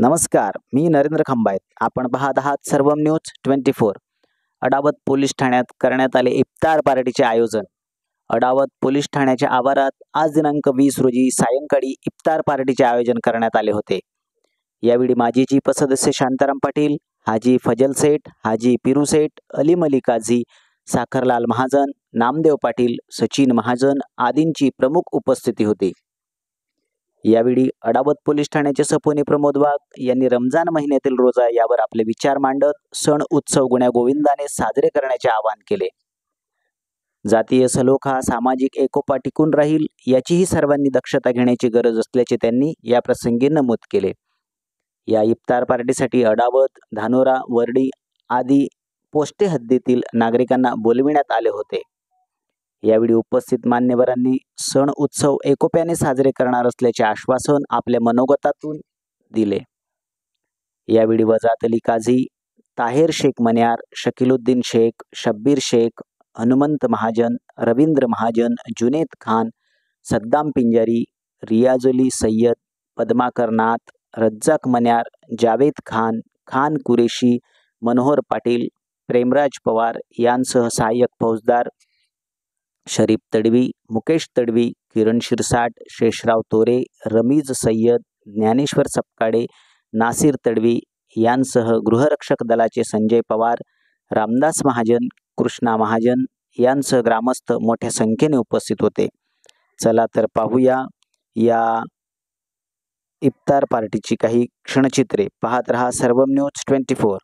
नमस्कार, मी नरेंद्र खंबायत. आपण पाहत आहात सर्वम न्यूज 24. अडावत पोलीस ठाण्यात करण्यात आले इफ्तार पार्टीचे आयोजन. अडावत पोलीस ठाण्याच्या आवारात आज दिनांक 20 रोजी सायंकाळी इफ्तार पार्टीचे आयोजन करण्यात आले होते. यावेळी माजी जीप सदस्य शांताराम पाटील, हाजी फजल सेठ, हाजी पिरू सेठ, अली मली काझी, साखरलाल महाजन, नामदेव पाटील, सचिन महाजन आदींची प्रमुख उपस्थिती होती. यावेळी अडावत पोलीस ठाण्याचे सपोनी प्रमोद वाघ यांनी रमजान महिन्यातील रोजा यावर आपले विचार मांडत सण उत्सव गुण्यागोविंदाने साजरे करण्याचे आवाहन केले. जातीय सलोखा, सामाजिक एकोपा टिकून राहील याचीही सर्वांनी दक्षता घेण्याची गरज असल्याचे त्यांनी या प्रसंगी नमूद केले. या इफ्तार पार्टीसाठी अडावत, धानोरा, वर्डी आदी पोस्टे हद्दीतील नागरिकांना बोलविण्यात आले होते. यावेळी उपस्थित मान्यवरांनी सण उत्सव एकोप्याने साजरे करणार असल्याचे आश्वासन आपल्या मनोगतातून दिले. यावेळी वजात अली काझी, ताहेर शेख मन्यार, शकीलुद्दीन शेख, शब्बीर शेख, हनुमंत महाजन, रवींद्र महाजन, जुनेद खान, सद्दाम पिंजारी, रियाजुली सय्यद, पद्माकर नाथ, रज्जाक मन्यार, जावेद खान, खान कुरेशी, मनोहर पाटील, प्रेमराज पवार यांसह सहाय्यक फौजदार शरीफ तडवी, मुकेश तडवी, किरण शिरसाट, शेषराव तोरे, रमीज सय्यद, ज्ञानेश्वर सपकाळे, नासिर तडवी यांसह गृहरक्षक दलाचे संजय पवार, रामदास महाजन, कृष्णा महाजन यांसह ग्रामस्थ मोठ्या संख्येने उपस्थित होते. चला तर पाहूया या इफ्तार पार्टीची काही क्षणचित्रे. पाहत रहा सर्वम न्यूज 24.